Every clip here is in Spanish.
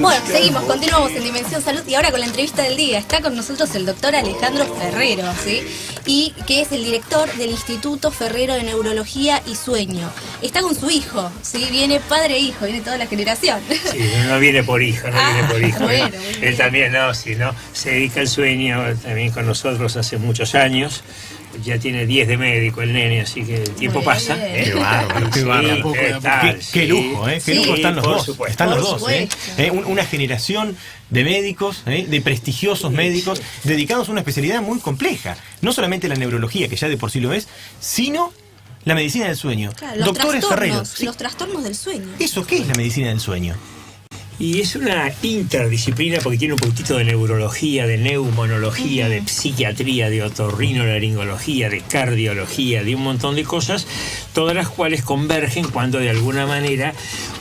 Bueno, seguimos, continuamos en Dimensión Salud y ahora con la entrevista del día. Está con nosotros el doctor Alejandro Ferrero, ¿sí? Y que es el director del Instituto Ferrero de Neurología y Sueño. Está con su hijo, ¿sí? Viene padre e hijo, viene toda la generación. Sí, no viene por hijo, viene por hijo. Bueno, él también, se dedica al sueño, también con nosotros hace muchos años. Ya tiene 10 de médico el nene, así que el tiempo pasa. Qué bárbaro, qué bárbaro. Qué lujo, ¿eh? Qué lujo están los dos. Supuesto. Están los dos, Una generación de médicos, de prestigiosos médicos, dedicados a una especialidad muy compleja. No solamente la neurología, que ya de por sí lo es, sino la medicina del sueño. Claro, Doctores Ferrero. Los trastornos del sueño. ¿Eso qué es la medicina del sueño? Y es una interdisciplina porque tiene un poquitito de neurología, de neumonología, de psiquiatría, de otorrinolaringología, de cardiología, de un montón de cosas, todas las cuales convergen cuando de alguna manera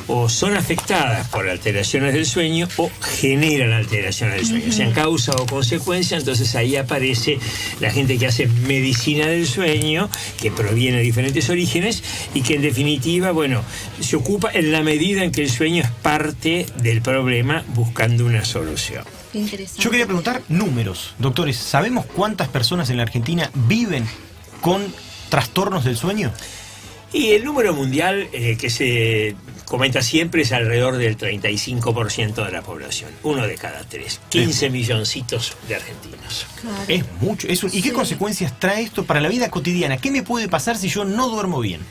o son afectadas por alteraciones del sueño o generan alteraciones del sueño, sean causa o consecuencia. Entonces ahí aparece la gente que hace medicina del sueño, que proviene de diferentes orígenes y que en definitiva, se ocupa en la medida en que el sueño es parte del problema buscando una solución. Interesante. Yo quería preguntar números, doctores. ¿Sabemos cuántas personas en la Argentina viven con trastornos del sueño? Y el número mundial que se comenta siempre es alrededor del 35% de la población, 1 de cada 3, 15 milloncitos de argentinos. Claro. Es mucho. ¿Y qué consecuencias trae esto para la vida cotidiana? ¿Qué me puede pasar si yo no duermo bien?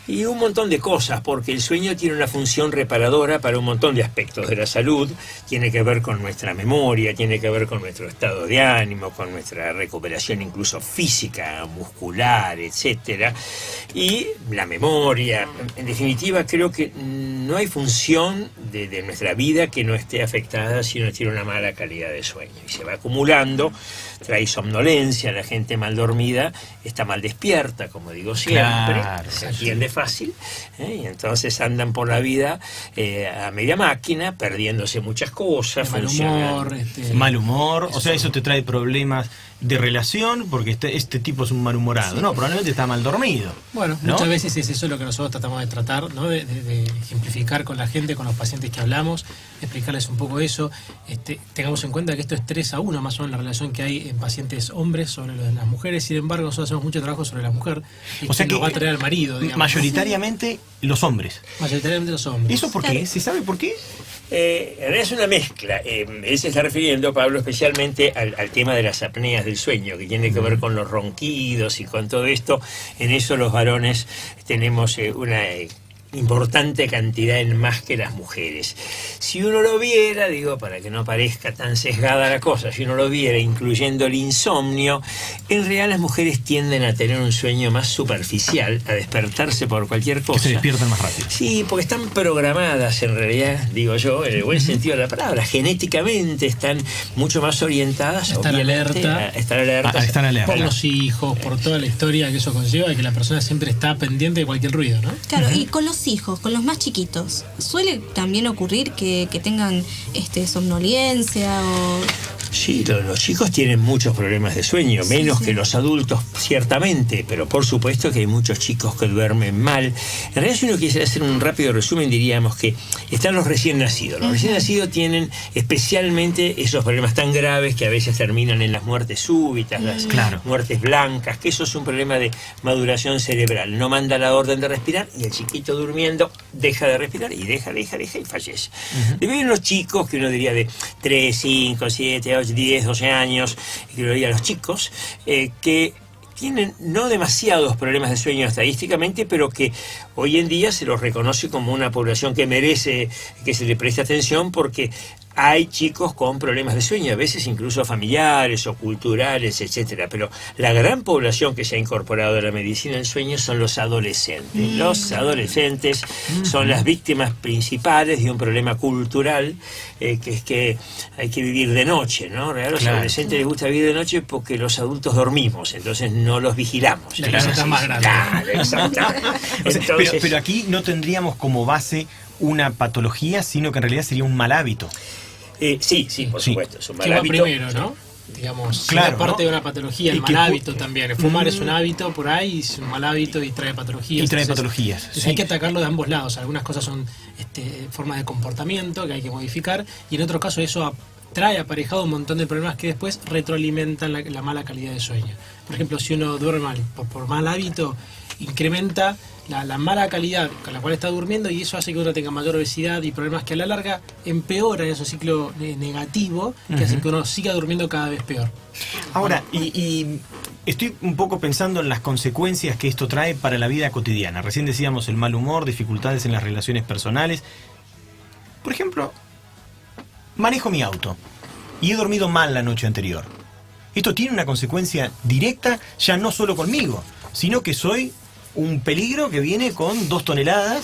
Y un montón de cosas, porque el sueño tiene una función reparadora para un montón de aspectos de la salud. Tiene que ver con nuestra memoria, tiene que ver con nuestro estado de ánimo, con nuestra recuperación incluso física, muscular, etcétera. Y la memoria, en definitiva, creo que no hay función de nuestra vida que no esté afectada si uno tiene una mala calidad de sueño. Y se va acumulando, trae somnolencia, la gente mal dormida está mal despierta, como digo siempre, Claro, se atiende fácil, y entonces andan por la vida a media máquina, perdiéndose muchas cosas, Mal humor, o sea, eso te trae problemas de relación, porque este tipo es un malhumorado, ¿no? Probablemente está mal dormido. Bueno, ¿no? muchas veces es eso lo que nosotros tratamos de tratar, ¿no? De ejemplificar con la gente, con los pacientes que hablamos, explicarles un poco eso. Tengamos en cuenta que esto es 3-1 más o menos la relación que hay en pacientes hombres sobre lo de las mujeres. Sin embargo, nosotros hacemos mucho trabajo sobre la mujer, y o sea que nos va a traer al marido, digamos. Mayoritariamente los hombres. Mayoritariamente los hombres. ¿Eso por qué? ¿Se sabe por qué? En realidad es una mezcla. Él se está refiriendo, Pablo, especialmente al tema de las apneas del sueño, que tiene que ver con los ronquidos y con todo esto. En eso los varones tenemos una importante cantidad en más que las mujeres. Si uno lo viera, para que no parezca tan sesgada la cosa, si uno lo viera incluyendo el insomnio, en realidad las mujeres tienden a tener un sueño más superficial, a despertarse por cualquier cosa. Que se despiertan más rápido. Sí, porque están programadas en realidad, digo yo, en el buen sentido de la palabra, genéticamente están mucho más orientadas a estar alerta, alerta por los hijos, por toda la historia que eso conlleva, y que la persona siempre está pendiente de cualquier ruido, ¿no? Claro, y con los hijos, con los más chiquitos, ¿suele también ocurrir que tengan somnolencia o...? Sí, los chicos tienen muchos problemas de sueño, menos que los adultos, ciertamente, pero por supuesto que hay muchos chicos que duermen mal. En realidad, si uno quisiera hacer un rápido resumen, diríamos que están los recién nacidos. Los recién nacidos tienen especialmente esos problemas tan graves que a veces terminan en las muertes súbitas, las muertes blancas, que eso es un problema de maduración cerebral. No manda la orden de respirar y el chiquito durmiendo deja de respirar y deja y fallece. Después hay unos chicos que uno diría de 3, 5, 7, 8, 10, 12 años, que lo diría a los chicos, que tienen no demasiados problemas de sueño estadísticamente, pero que hoy en día se los reconoce como una población que merece que se le preste atención, porque hay chicos con problemas de sueño, a veces incluso familiares o culturales, etcétera. Pero la gran población que se ha incorporado a la medicina del sueño son los adolescentes. Los adolescentes son las víctimas principales de un problema cultural, que es que hay que vivir de noche, ¿no? A los adolescentes les gusta vivir de noche porque los adultos dormimos, entonces no los vigilamos. La casa está más grande. Claro, exactamente. Entonces, pero aquí no tendríamos como base una patología, sino que en realidad sería un mal hábito. Sí, por supuesto. Es un mal ¿Qué va hábito. primero, no? digamos, Claro, parte ¿no? de una patología, Y el que mal hábito también. El fumar es un hábito por ahí, es un mal hábito y trae patologías. Y trae Entonces, patologías, sí. hay que atacarlo de ambos lados. Algunas cosas son formas de comportamiento que hay que modificar y en otro caso eso trae aparejado un montón de problemas que después retroalimentan la mala calidad de sueño. Por ejemplo, si uno duerme mal por mal hábito, incrementa la mala calidad con la cual está durmiendo y eso hace que uno tenga mayor obesidad y problemas que a la larga empeoran ese ciclo negativo que hace que uno siga durmiendo cada vez peor. Ahora, y estoy un poco pensando en las consecuencias que esto trae para la vida cotidiana. Recién decíamos el mal humor, dificultades en las relaciones personales. Por ejemplo, manejo mi auto y he dormido mal la noche anterior. Esto tiene una consecuencia directa ya no solo conmigo, sino que soy un peligro que viene con 2 toneladas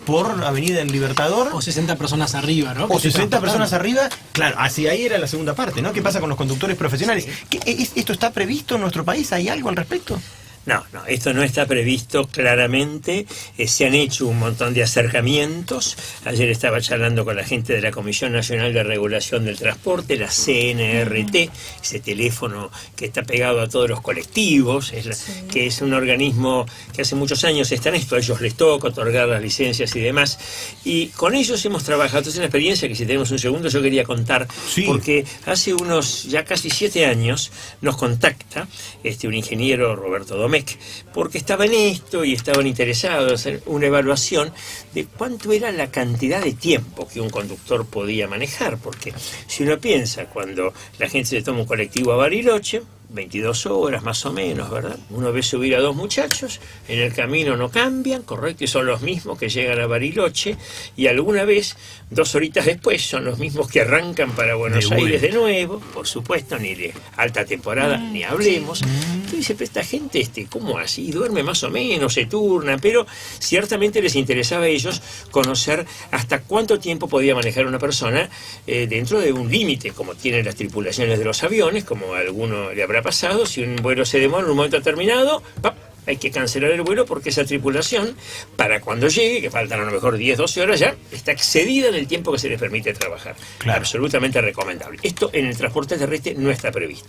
por Avenida del Libertador. O 60 personas arriba, ¿no? O 60 personas arriba. Claro, hacia ahí era la segunda parte, ¿no? ¿Qué pasa con los conductores profesionales? ¿Esto está previsto en nuestro país? ¿Hay algo al respecto? No, esto no está previsto claramente. Se han hecho un montón de acercamientos. Ayer estaba charlando con la gente de la Comisión Nacional de Regulación del Transporte, la CNRT, ese teléfono que está pegado a todos los colectivos, que es un organismo que hace muchos años está en esto. A ellos les toca otorgar las licencias y demás. Y con ellos hemos trabajado. Es una experiencia que, si tenemos un segundo, yo quería contar. Sí. Porque hace unos ya casi 7 años nos contacta un ingeniero, Roberto Domecq, porque estaba en esto y estaban interesados en hacer una evaluación de cuánto era la cantidad de tiempo que un conductor podía manejar, porque si uno piensa, cuando la gente se toma un colectivo a Bariloche, 22 horas más o menos, ¿verdad? Uno ve subir a 2 muchachos, en el camino no cambian, correcto, y son los mismos que llegan a Bariloche, y alguna vez, 2 horitas después, son los mismos que arrancan para Buenos Aires de nuevo, por supuesto, ni de alta temporada, ni hablemos. Entonces dice, pero esta gente, ¿cómo así? Duerme más o menos, se turna, pero ciertamente les interesaba a ellos conocer hasta cuánto tiempo podía manejar una persona dentro de un límite, como tienen las tripulaciones de los aviones, como a alguno le habrá pasado. Si un vuelo se demora en un momento determinado, ¡pap!, hay que cancelar el vuelo porque esa tripulación, para cuando llegue, que faltan a lo mejor 10, 12 horas ya, está excedida en el tiempo que se les permite trabajar. Claro. Absolutamente recomendable. Esto en el transporte terrestre no está previsto.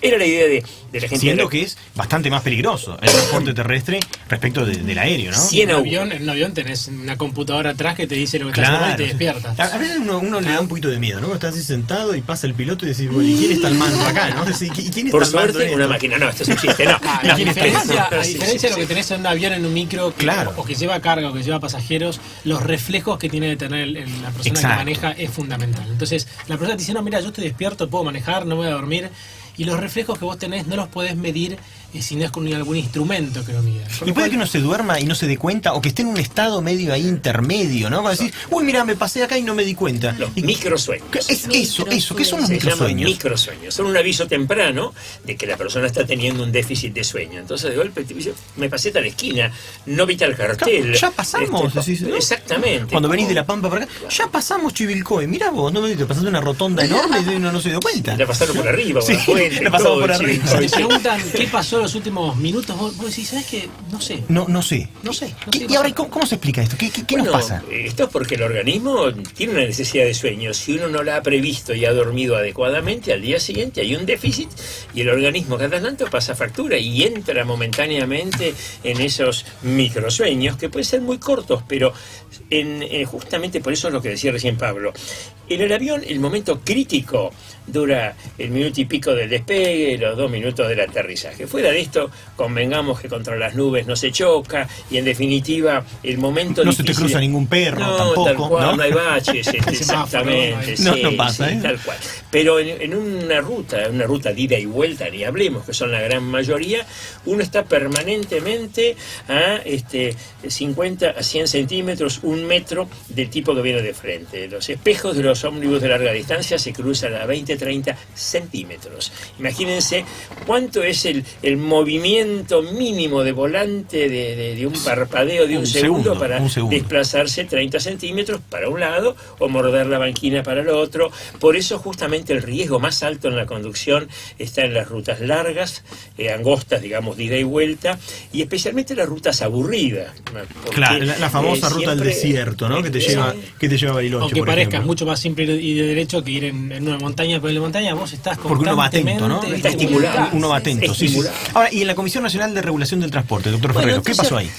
Era la idea de la gente... Siendo que es bastante más peligroso el transporte terrestre respecto del aéreo, ¿no? En un avión tenés una computadora atrás que te dice lo que estás haciendo y te despiertas. A veces uno le da un poquito de miedo, ¿no? Estás así sentado y pasa el piloto y decís, bueno, ¿y quién está al mando acá, no? ¿Y quién está por al mando? suerte, una máquina. No, esto es un chiste, no. A diferencia de lo que tenés en un avión, en un micro, claro, o que lleva carga o que lleva pasajeros, los reflejos que tiene que tener la persona que maneja es fundamental. Entonces, la persona te dice, no, mira, yo estoy despierto, puedo manejar, no voy a dormir. Y los reflejos que vos tenés no los podés medir si no es con algún instrumento que lo mida. Y puede que uno se duerma y no se dé cuenta, o que esté en un estado medio ahí intermedio, ¿no? Cuando decís, uy, mira, me pasé acá y no me di cuenta. Los microsueños. ¿Qué son los microsueños? Se llaman microsueños. Son un aviso temprano de que la persona está teniendo un déficit de sueño. Entonces, de golpe, te dice, me pasé tal esquina, no vi tal cartel. Ya pasamos. ¿No? Exactamente. Cuando venís de La Pampa para acá, ya pasamos Chivilcoy. Mirá vos, no te pasaste una rotonda enorme y uno no se dio cuenta. La pasaron por arriba, sí, la pasamos por arriba. Si me preguntan qué pasó en los últimos minutos, vos decís, ¿sabes qué? No sé. No sé. ¿Y ahora ¿cómo se explica esto? ¿Qué nos pasa? Esto es porque el organismo tiene una necesidad de sueño. Si uno no la ha previsto y ha dormido adecuadamente, al día siguiente hay un déficit y el organismo cada tanto pasa factura y entra momentáneamente en esos microsueños que pueden ser muy cortos, pero justamente por eso es lo que decía recién Pablo. En el avión, el momento crítico dura el minuto y pico del despegue, los 2 minutos del aterrizaje. Fuera de esto, convengamos que contra las nubes no se choca y, en definitiva, el momento no difícil... se te cruza ningún perro, tampoco. Tal cual, no hay baches, exactamente. No pasa, tal cual. Pero en una ruta de ida y vuelta, ni hablemos, que son la gran mayoría, uno está permanentemente a 50 a 100 centímetros, 1 metro del tipo que viene de frente. Los espejos de los ómnibus de larga distancia se cruzan a 20-30 centímetros. Imagínense cuánto es el movimiento mínimo de volante de un parpadeo de un segundo para desplazarse 30 centímetros para un lado o morder la banquina para el otro. Por eso justamente el riesgo más alto en la conducción está en las rutas largas, angostas, digamos, de ida y vuelta, y especialmente las rutas aburridas. Claro, la famosa ruta del desierto, ¿no? Que te lleva a Bariloche. Aunque parezca mucho más simple ir derecho que ir en una montaña, por la montaña vos estás porque uno va atento, ¿no? Está estimulado. Uno va atento, sí. Estimulado. Ahora, y en la Comisión Nacional de Regulación del Transporte, doctor Bueno, Ferrero, ¿qué pasó ahí?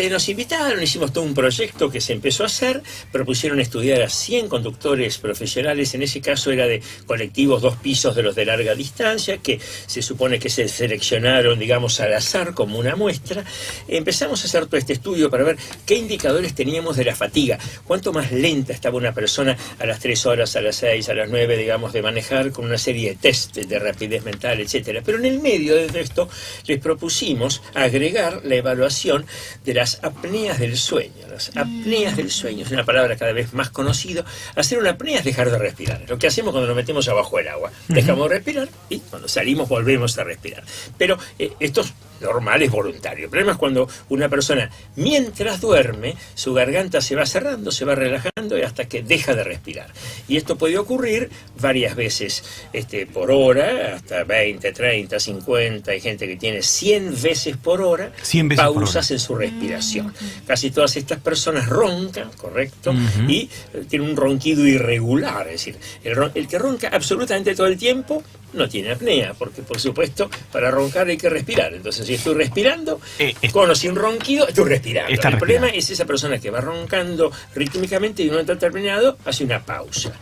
Nos invitaron, hicimos todo un proyecto que se empezó a hacer, propusieron estudiar a 100 conductores profesionales, en ese caso era de colectivos 2 pisos de los de larga distancia, que se supone que se seleccionaron, digamos, al azar como una muestra. Empezamos a hacer todo este estudio para ver qué indicadores teníamos de la fatiga, cuánto más lenta estaba una persona a las 3 horas, a las 6, a las 9, digamos, de manejar, con una serie de test de rapidez mental, etcétera. Pero en el medio de esto les propusimos agregar la evaluación de las apneas del sueño. Las apneas del sueño es una palabra cada vez más conocida. Hacer una apnea es dejar de respirar. Lo que hacemos cuando nos metemos abajo del agua. Dejamos de respirar y cuando salimos volvemos a respirar. Pero esto es normal, es voluntario. El problema es cuando una persona, mientras duerme, su garganta se va cerrando, se va relajando y hasta que deja de respirar. Y esto puede ocurrir varias veces por hora, hasta 20, 30, 50. Hay gente que tiene 100 veces por hora 100 veces pausas por hora en su respiración. Casi todas estas personas roncan, ¿correcto? Y tienen un ronquido irregular. Es decir, el que ronca absolutamente todo el tiempo no tiene apnea, porque por supuesto para roncar hay que respirar. Entonces si estoy respirando, con o sin ronquido, estoy respirando. El problema es esa persona que va roncando rítmicamente y en un momento determinado hace una pausa.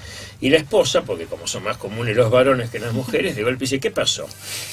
Y la esposa, porque como son más comunes los varones que las mujeres, de golpe dice, ¿qué pasó?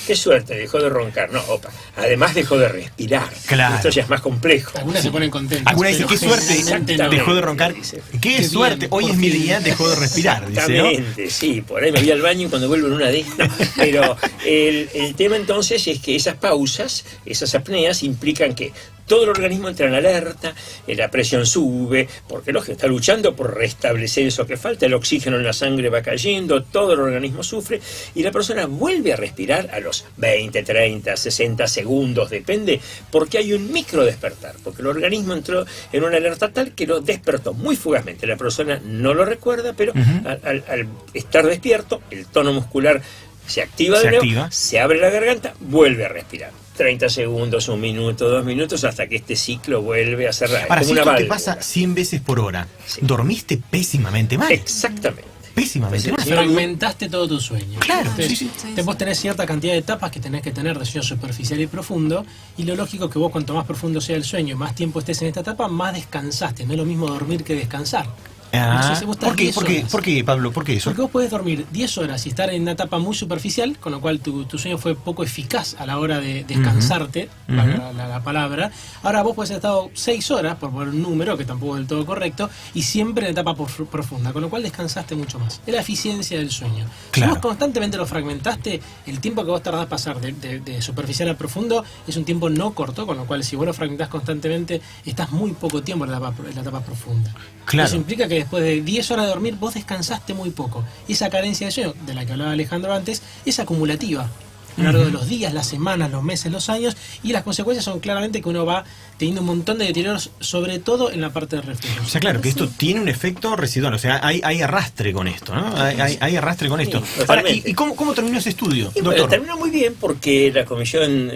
Qué suerte, dejó de roncar. No, opa, además dejó de respirar. Claro. Esto ya es más complejo. Algunas se ponen contentas. Algunas dicen, qué suerte, dejó de roncar. Qué suerte, hoy es mi día, dejó de respirar, dice, ¿no? Exactamente, sí, por ahí me voy al baño y cuando vuelvo en una de estas. Pero el tema entonces es que esas pausas, esas apneas, implican que todo el organismo entra en alerta, la presión sube, porque lógico, está luchando por restablecer eso que falta, el oxígeno en la sangre va cayendo, todo el organismo sufre, y la persona vuelve a respirar a los 20, 30, 60 segundos, depende, porque hay un micro despertar, porque el organismo entró en una alerta tal que lo despertó muy fugazmente. La persona no lo recuerda, pero al estar despierto, el tono muscular se activa de nuevo, se abre la garganta, vuelve a respirar. 30 segundos, 1 minuto, 2 minutos, hasta que este ciclo vuelve a cerrar. Para como si una esto te válvula. pasa 100 veces por hora, Sí. dormiste pésimamente mal. Exactamente. Pésimamente mal. Fragmentaste todo tu sueño. Claro, Entonces, sí. vos tenés cierta cantidad de etapas que tenés que tener de sueño superficial y profundo, y lo lógico es que vos cuanto más profundo sea el sueño, más tiempo estés en esta etapa, más descansaste. No es lo mismo dormir que descansar. Entonces, vos estás ¿Por qué, 10 horas. ¿Por qué, Pablo? ¿Por qué eso? Porque vos podés dormir 10 horas y estar en una etapa muy superficial, con lo cual tu sueño fue poco eficaz a la hora de descansarte, la palabra. Ahora vos podés haber estado 6 horas, por poner un número que tampoco es del todo correcto, y siempre en etapa profunda, con lo cual descansaste mucho más. Es la eficiencia del sueño. Claro. Si vos constantemente lo fragmentaste, el tiempo que vos tardás pasar de superficial a profundo es un tiempo no corto, con lo cual si vos lo fragmentás constantemente, estás muy poco tiempo en la etapa profunda. Claro. Eso implica que después de 10 horas de dormir vos descansaste muy poco. Y esa carencia de sueño, de la que hablaba Alejandro antes, es acumulativa a lo largo de los días, las semanas, los meses, los años, y las consecuencias son claramente que uno va teniendo un montón de deterioros, sobre todo en la parte de reflejos. O sea, claro, que esto tiene un efecto residual, o sea, hay arrastre con esto, ¿no? Hay arrastre con esto. Sí, Ahora, totalmente. ¿y cómo terminó ese estudio, Y bueno, doctor? terminó muy bien porque la Comisión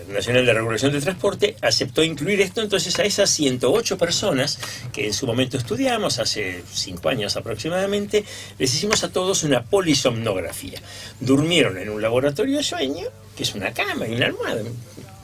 Nacional de Regulación del Transporte aceptó incluir esto. Entonces a esas 108 personas que en su momento estudiamos, hace 5 años aproximadamente, les hicimos a todos una polisomnografía. Durmieron en un laboratorio de sueño, que es una cama y una almohada.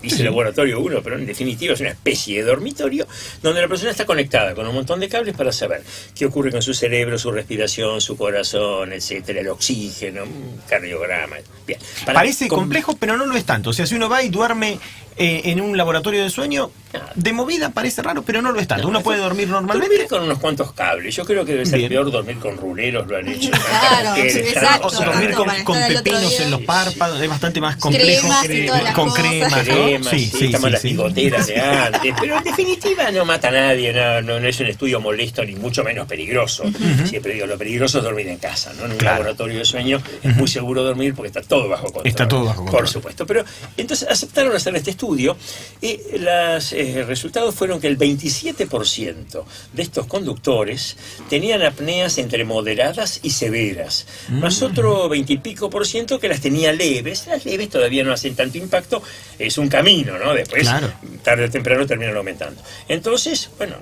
Dice laboratorio 1, pero en definitiva es una especie de dormitorio donde la persona está conectada con un montón de cables para saber qué ocurre con su cerebro, su respiración, su corazón, etcétera, el oxígeno, un cardiograma. Bien. Parece complejo, pero no lo es tanto. O sea, si uno va y duerme en un laboratorio de sueño, de movida parece raro, pero no lo es tanto. Uno puede dormir normalmente. Dormir con unos cuantos cables. Yo creo que debe ser Bien. peor dormir con ruleros, lo han hecho. Claro, sí, exacto. O dormir con Para estar al otro pepinos día. en los párpados, es bastante más complejo. Cremas y todas las con cosas. cremas, ¿no? Cremas, estamos las bigoteras de antes, pero en definitiva no mata a nadie, no es un estudio molesto ni mucho menos peligroso. Siempre digo, lo peligroso es dormir en casa, ¿no? En un laboratorio de sueño es muy seguro dormir porque está todo bajo control. Está todo bajo control. Por supuesto, pero entonces aceptaron hacer este estudio y los resultados fueron que el 27% de estos conductores tenían apneas entre moderadas y severas, más otro 20 y pico % que las tenía leves. Las leves todavía no hacen tanto impacto, es un camino, ¿no? Después, Claro. tarde o temprano terminan aumentando. Entonces, bueno,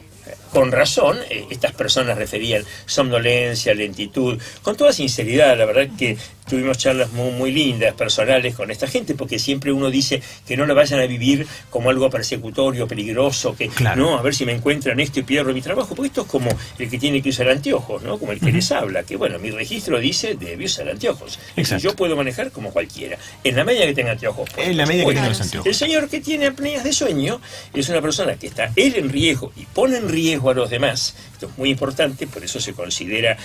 con razón, estas personas referían somnolencia, lentitud, con toda sinceridad. La verdad que tuvimos charlas muy lindas, personales con esta gente, porque siempre uno dice que no lo vayan a vivir como algo persecutorio, peligroso, que no, a ver si me encuentran esto y pierdo mi trabajo, porque esto es como el que tiene que usar anteojos, ¿no? Como el que les habla, que bueno, mi registro dice debe usar anteojos. Y yo puedo manejar como cualquiera, en la medida que tenga anteojos. En la medida que tenga los anteojos. El señor que tiene apneas de sueño es una persona que está él en riesgo y pone en riesgo a los demás. Esto es muy importante, por eso se considera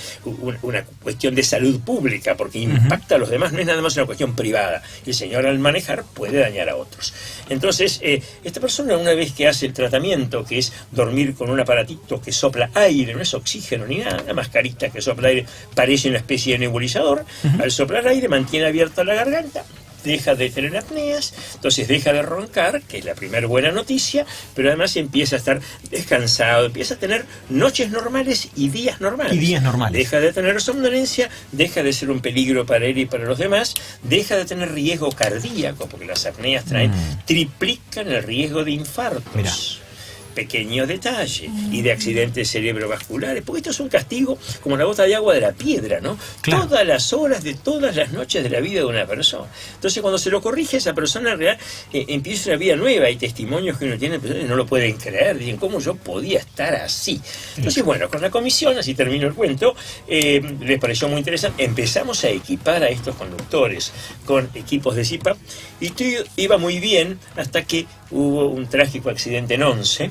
una cuestión de salud pública, porque impacta a los demás, no es nada más una cuestión privada. El señor al manejar puede dañar a otros. Entonces, esta persona, una vez que hace el tratamiento, que es dormir con un aparatito que sopla aire, no es oxígeno ni nada, una mascarita que sopla aire, parece una especie de nebulizador, al soplar aire mantiene abierta la garganta, deja de tener apneas, entonces deja de roncar, que es la primera buena noticia, pero además empieza a estar descansado, empieza a tener noches normales y días normales. Deja de tener somnolencia, deja de ser un peligro para él y para los demás, deja de tener riesgo cardíaco, porque las apneas triplican el riesgo de infartos. Mirá. Pequeño detalle, y de accidentes cerebrovasculares, porque esto es un castigo como la gota de agua de la piedra, ¿no? Claro. Todas las horas de todas las noches de la vida de una persona. Entonces, cuando se lo corrige, esa persona real empieza una vida nueva. Hay testimonios que uno tiene, personas que no lo pueden creer, dicen, ¿cómo yo podía estar así? Entonces, bueno, con la comisión, así termino el cuento, les pareció muy interesante, empezamos a equipar a estos conductores con equipos de CPAP, y todo iba muy bien hasta que hubo un trágico accidente en Once,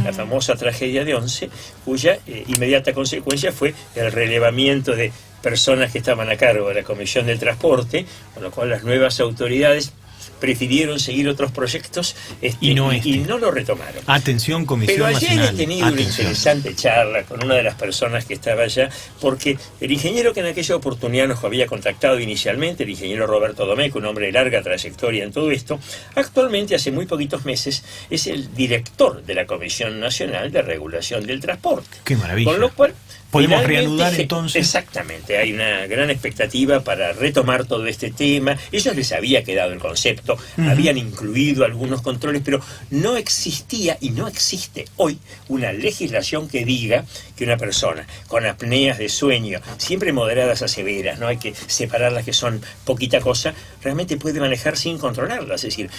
la famosa tragedia de Once, cuya inmediata consecuencia fue el relevamiento de personas que estaban a cargo de la Comisión del Transporte, con lo cual las nuevas autoridades prefirieron seguir otros proyectos y no lo retomaron. Atención, Comisión Nacional. Pero ayer Nacional. he tenido una interesante charla con una de las personas que estaba allá, porque el ingeniero que en aquella oportunidad nos había contactado inicialmente, el ingeniero Roberto Domecq, un hombre de larga trayectoria en todo esto, actualmente hace muy poquitos meses es el director de la Comisión Nacional de Regulación del Transporte. ¡Qué maravilla! Con lo cual podemos reanudar entonces. Exactamente, hay una gran expectativa para retomar todo este tema. Ellos les había quedado el concepto, habían incluido algunos controles, pero no existía y no existe hoy una legislación que diga que una persona con apneas de sueño, siempre moderadas a severas, no hay que separarlas, que son poquita cosa, realmente puede manejar sin controlarlas. Es decir,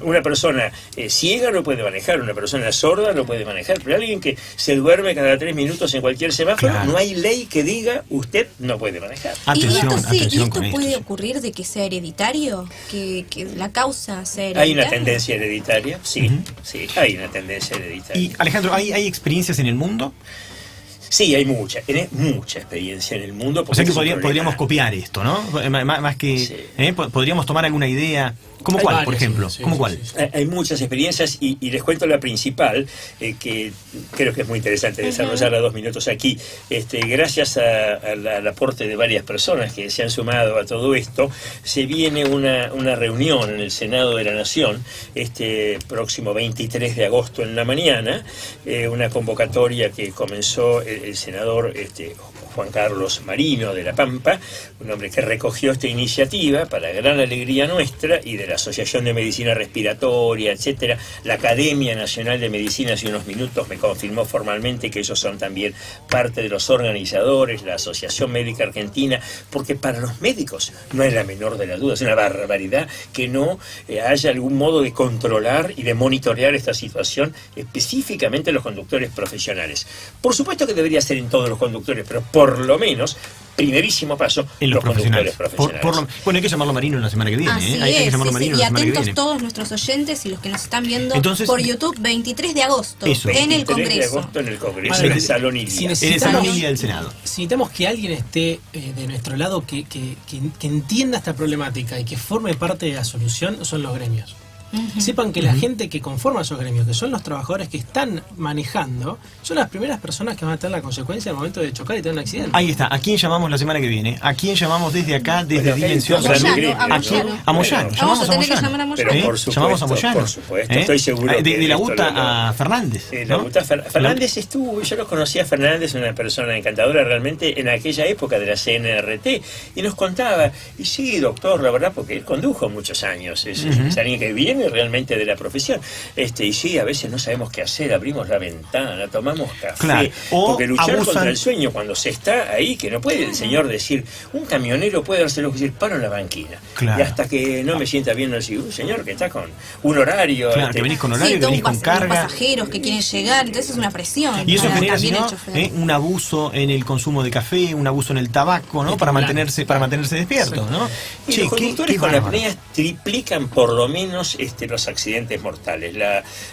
una persona ciega no puede manejar, una persona sorda no puede manejar, pero alguien que se duerme cada 3 minutos en cualquier semáforo, no hay ley que diga usted no puede manejar. Atención, ¿Y atención esto con puede esto. ocurrir de que sea hereditario? ¿Que la causa sea hereditaria? Hay una tendencia hereditaria, sí, hay una tendencia hereditaria. Y Alejandro, ¿hay experiencias en el mundo? Sí, hay mucha experiencia en el mundo. O sea que podríamos copiar esto, ¿no? Más que podríamos tomar alguna idea. ¿Cómo cuál, varias, por ejemplo? sí, ¿Cómo sí, cuál? sí. Hay muchas experiencias y les cuento la principal, que creo que es muy interesante desarrollarla 2 minutos aquí. Gracias al aporte de varias personas que se han sumado a todo esto, se viene una reunión en el Senado de la Nación este próximo 23 de agosto en la mañana, una convocatoria que comenzó el senador Juan Carlos Marino de La Pampa, un hombre que recogió esta iniciativa para gran alegría nuestra y de la Asociación de Medicina Respiratoria, etcétera. La Academia Nacional de Medicina hace unos minutos me confirmó formalmente que ellos son también parte de los organizadores, la Asociación Médica Argentina, porque para los médicos no hay la menor de las dudas, es una barbaridad que no haya algún modo de controlar y de monitorear esta situación, específicamente los conductores profesionales. Por supuesto que debería ser en todos los conductores, pero por lo menos, primerísimo paso, en los conductores profesionales. Bueno, hay que llamarlo Marino la semana que viene. Hay que llamarlo Marino y la semana que atentos viene. todos nuestros oyentes y los que nos están viendo Entonces, por YouTube, 23 de agosto, en el 23 de Congreso. agosto en el Congreso, Vale, en el Salón Ilia. En el Salón Ilia del Senado. Necesitamos que alguien esté de nuestro lado que entienda esta problemática y que forme parte de la solución, son los gremios. Sepan que la gente que conforma esos gremios, que son los trabajadores que están manejando, son las primeras personas que van a tener la consecuencia al momento de chocar y tener un accidente. Ahí está. ¿A quién llamamos la semana que viene? ¿A quién llamamos desde acá, desde Dimensión Moyano, Salud? a Moyano. A Moyano. Vamos a tener que Moyano. llamar a Moyano. Pero por supuesto, Llamamos a Moyano. por supuesto, estoy seguro que de la esto UTA a Fernández. La ¿no? UTA Fernández estuvo, yo lo conocí a Fernández, una persona encantadora realmente en aquella época de la CNRT, y nos contaba, y sí, doctor, la verdad, porque él condujo muchos años, es alguien que viene viene realmente de la profesión. Y sí, a veces no sabemos qué hacer, abrimos la ventana, tomamos café, Claro. O porque luchar abusan contra el sueño cuando se está ahí, que no puede el señor decir, un camionero puede dárselo decir, paro en la banquina. Claro. Y hasta que no me sienta bien, no decir, señor, que está con un horario. Claro, que venís con horario, que todo venís con carga. pasajeros que quieren llegar, entonces es una presión. Y eso para genera, también si no, el chofer. un abuso en el consumo de café, un abuso en el tabaco, ¿no? Para mantenerse despierto, ¿no? Y Che, los conductores qué con bárbaro. apneas triplican por lo menos los accidentes mortales.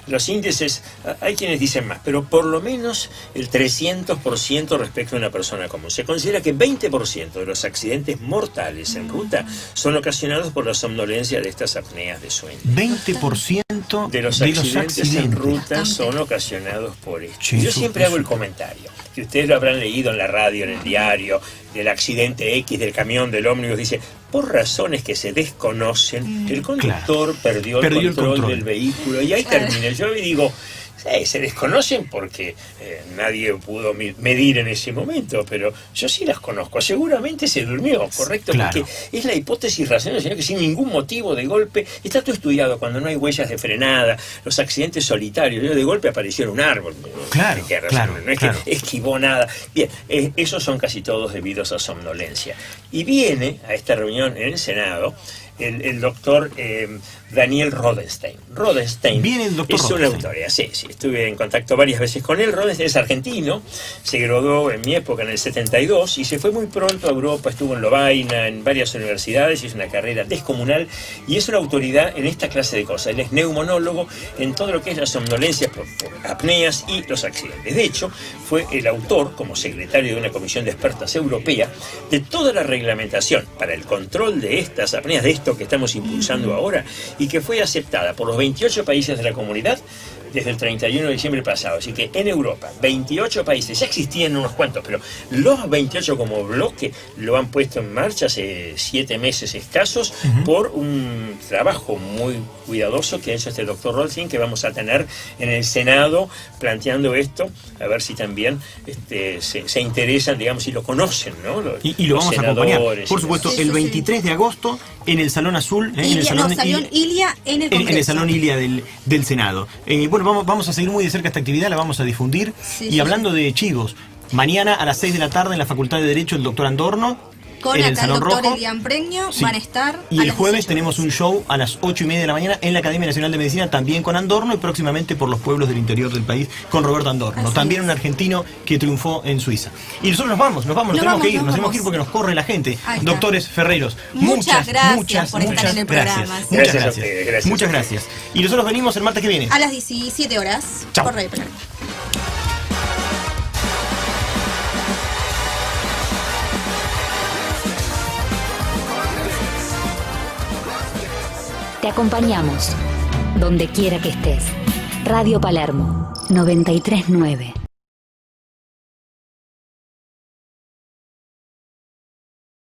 Los índices, hay quienes dicen más, pero por lo menos el 300% respecto a una persona común. Se considera que 20% de los accidentes mortales en ruta son ocasionados por la somnolencia de estas apneas de sueño. 20% De los accidentes en ruta son ocasionados por esto. Che, Yo eso- siempre hago el eso- comentario, que ustedes lo habrán leído en la radio, en el diario, del accidente X del camión, del ómnibus, dice, por razones que se desconocen, el conductor perdió el control del vehículo, y ahí termina. Yo digo, se desconocen porque nadie pudo medir en ese momento, pero yo sí las conozco. Seguramente se durmió, ¿correcto? Claro. Porque es la hipótesis racional, sino que sin ningún motivo de golpe, está todo estudiado, cuando no hay huellas de frenada, los accidentes solitarios, de golpe apareció un árbol. Claro, No es claro. que esquivó nada. Bien, esos son casi todos debidos a somnolencia. Y viene a esta reunión en el Senado el doctor Daniel Rodenstein. Rodenstein Viene el doctor es una Rodenstein. autoridad, sí, estuve en contacto varias veces con él. Rodenstein es argentino, se graduó en mi época en el 72 y se fue muy pronto a Europa, estuvo en Lovaina, en varias universidades, hizo una carrera descomunal y es una autoridad en esta clase de cosas. Él es neumonólogo en todo lo que es la somnolencia por apneas y los accidentes. De hecho, fue el autor, como secretario de una comisión de expertas europea, de toda la reglamentación para el control de estas apneas, de esto que estamos impulsando ahora, y que fue aceptada por los 28 países de la comunidad desde el 31 de diciembre pasado. Así que en Europa, 28 países, ya existían unos cuantos, pero los 28 como bloque lo han puesto en marcha hace 7 meses escasos por un trabajo muy cuidadoso que ha hecho este doctor Rodenstein, que vamos a tener en el Senado planteando esto, a ver si también se interesan, digamos, y lo conocen, ¿no? Y lo los vamos a acompañar, senadores por y supuesto, Sí, el sí, 23 de agosto en el Salón Azul, en el Salón Ilia en el Congreso. en el Salón Ilia del Senado. Bueno, vamos a seguir muy de cerca esta actividad, la vamos a difundir. Sí, y sí. hablando de chivos, mañana a las 6 de la tarde en la Facultad de Derecho el doctor Andorno, Con en acá el Salón el doctor Rojo. Elian Preño Sí. van a estar. Y a el las jueves 18 tenemos un show a las 8:30 de la mañana en la Academia Nacional de Medicina, también con Andorno, y próximamente por los pueblos del interior del país con Roberto Andorno, Así también es. un argentino que triunfó en Suiza. Y nosotros nos tenemos que ir, nos tenemos que ir porque nos corre la gente. Ahí está. Doctores Ferreros, Muchas gracias por estar en el programa. Gracias, Sí. muchas Gracias a gracias. ustedes, gracias. Muchas gracias. Y nosotros venimos el martes que viene. A las 17 horas. Chau. Por Radio Palermo. Te acompañamos donde quiera que estés. Radio Palermo 939.